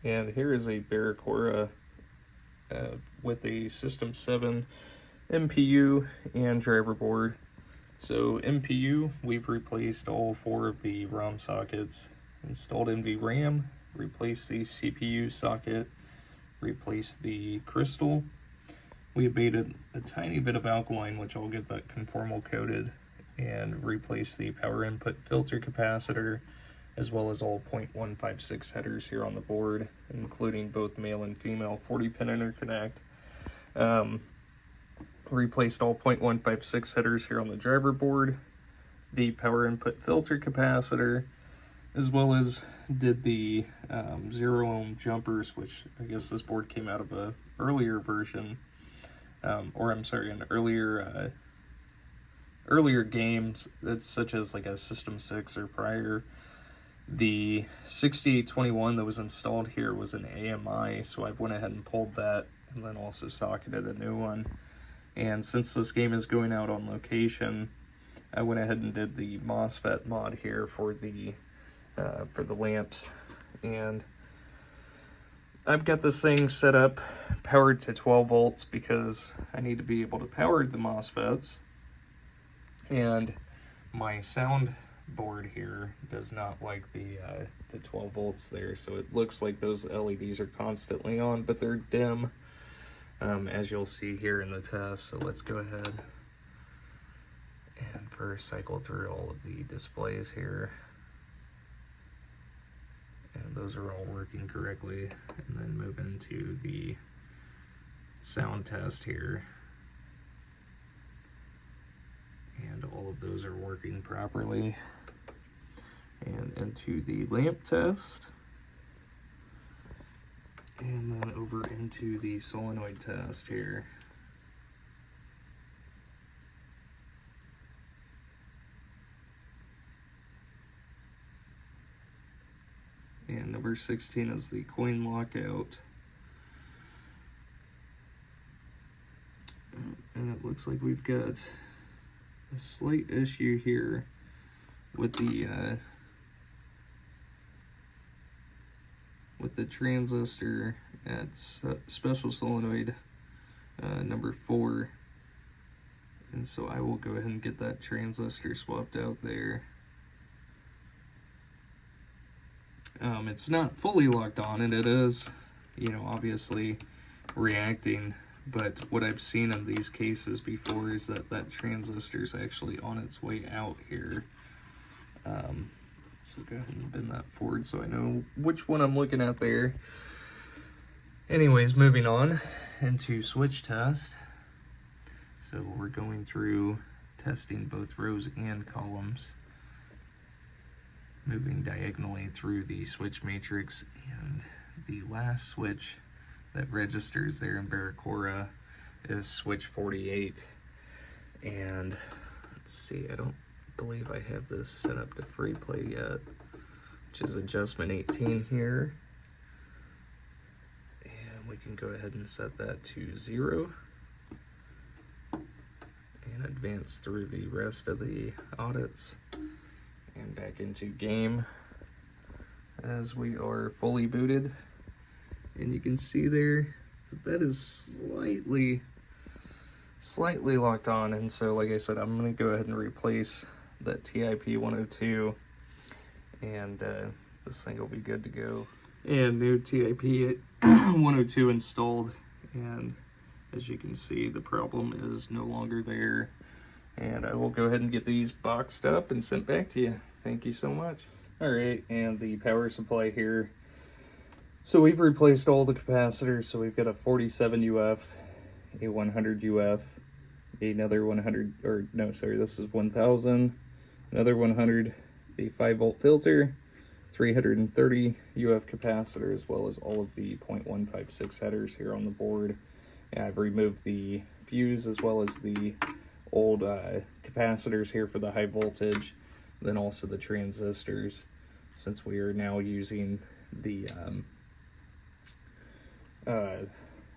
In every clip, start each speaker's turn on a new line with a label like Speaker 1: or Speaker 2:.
Speaker 1: And here is a Barracora with a System 7 MPU and driver board. So MPU, we've replaced all 4 of the ROM sockets, installed NVRAM, replaced the CPU socket, replaced the crystal. We abated a tiny bit of alkaline, which I'll get that conformal coated, and replaced the power input filter capacitor, as well as all 0.156 headers here on the board, including both male and female 40-pin interconnect. Replaced all 0.156 headers here on the driver board, the power input filter capacitor, as well as did the 0 ohm jumpers, which I guess this board came out of a earlier version, or I'm sorry, an earlier games, that's such as like a System 6 or prior. The 6821 that was installed here was an AMI, so I've went ahead and pulled that and then also socketed a new one. And since this game is going out on location, I went ahead and did the MOSFET mod here for the lamps. And I've got this thing set up powered to 12 volts because I need to be able to power the MOSFETs. And my sound board here does not like the 12 volts there, so it looks like those LEDs are constantly on, but they're dim, as you'll see here in the test. So let's go ahead and first cycle through all of the displays here, and those are all working correctly, and then move into the sound test here, and all of those are working properly. And into the lamp test, and then over into the solenoid test here. And number 16 is the coin lockout. And it looks like we've got a slight issue here with the transistor at special solenoid number 4, and so I will go ahead and get that transistor swapped out there. It's not fully locked on, and it is, obviously reacting, but what I've seen in these cases before is that transistor is actually on its way out here. So go ahead and bend that forward so I know which one I'm looking at there. Anyways, moving on into switch test. So we're going through testing both rows and columns, moving diagonally through the switch matrix, and the last switch that registers there in Barracora is switch 48. And let's see, I don't believe I have this set up to free play yet, which is adjustment 18 here, and we can go ahead and set that to 0 and advance through the rest of the audits and back into game as we are fully booted. And you can see there that is slightly locked on, and so like I said, I'm going to go ahead and replace that TIP 102, and this thing will be good to go. And new TIP 102 installed, and as you can see, the problem is no longer there. And I will go ahead and get these boxed up and sent back to you. Thank you so much. All right, and the power supply here. So we've replaced all the capacitors. So we've got a 47 UF, a 100 UF, another 100, or no, sorry, this is 1000, another 100, the 5-volt filter, 330 UF capacitor, as well as all of the 0.156 headers here on the board. And I've removed the fuse as well as the old capacitors here for the high voltage, then also the transistors, since we are now using the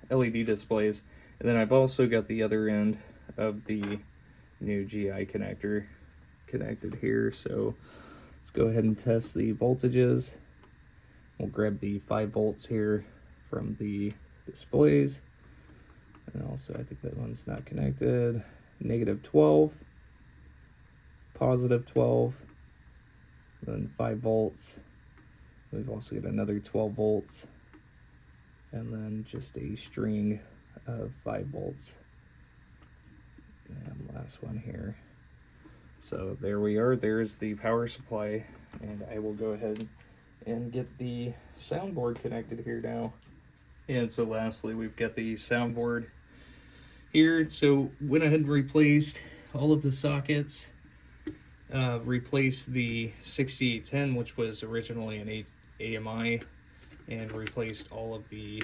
Speaker 1: LED displays. And then I've also got the other end of the new GI connector connected here. So let's go ahead and test the voltages. We'll grab the 5 volts here from the displays. And also, I think that one's not connected. -12, +12, then 5 volts. We've also got another 12 volts, and then just a string of 5 volts. And last one here. So there we are. There's the power supply, and I will go ahead and get the soundboard connected here now. And so lastly, we've got the soundboard here. So went ahead and replaced all of the sockets, replaced the 6810, which was originally an AMI, and replaced all of the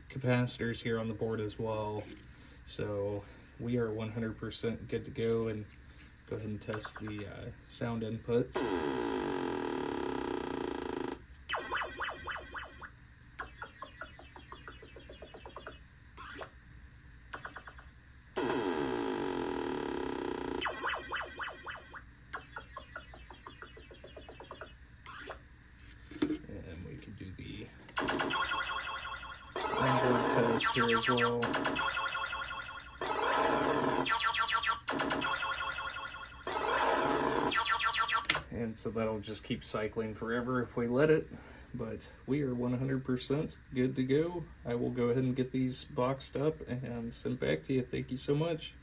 Speaker 1: capacitors here on the board as well. So we are 100% good to go, and go ahead and test the sound inputs. And we can do the onboard test here as well. And so that'll just keep cycling forever if we let it, but we are 100% good to go. I will go ahead and get these boxed up and sent back to you. Thank you so much.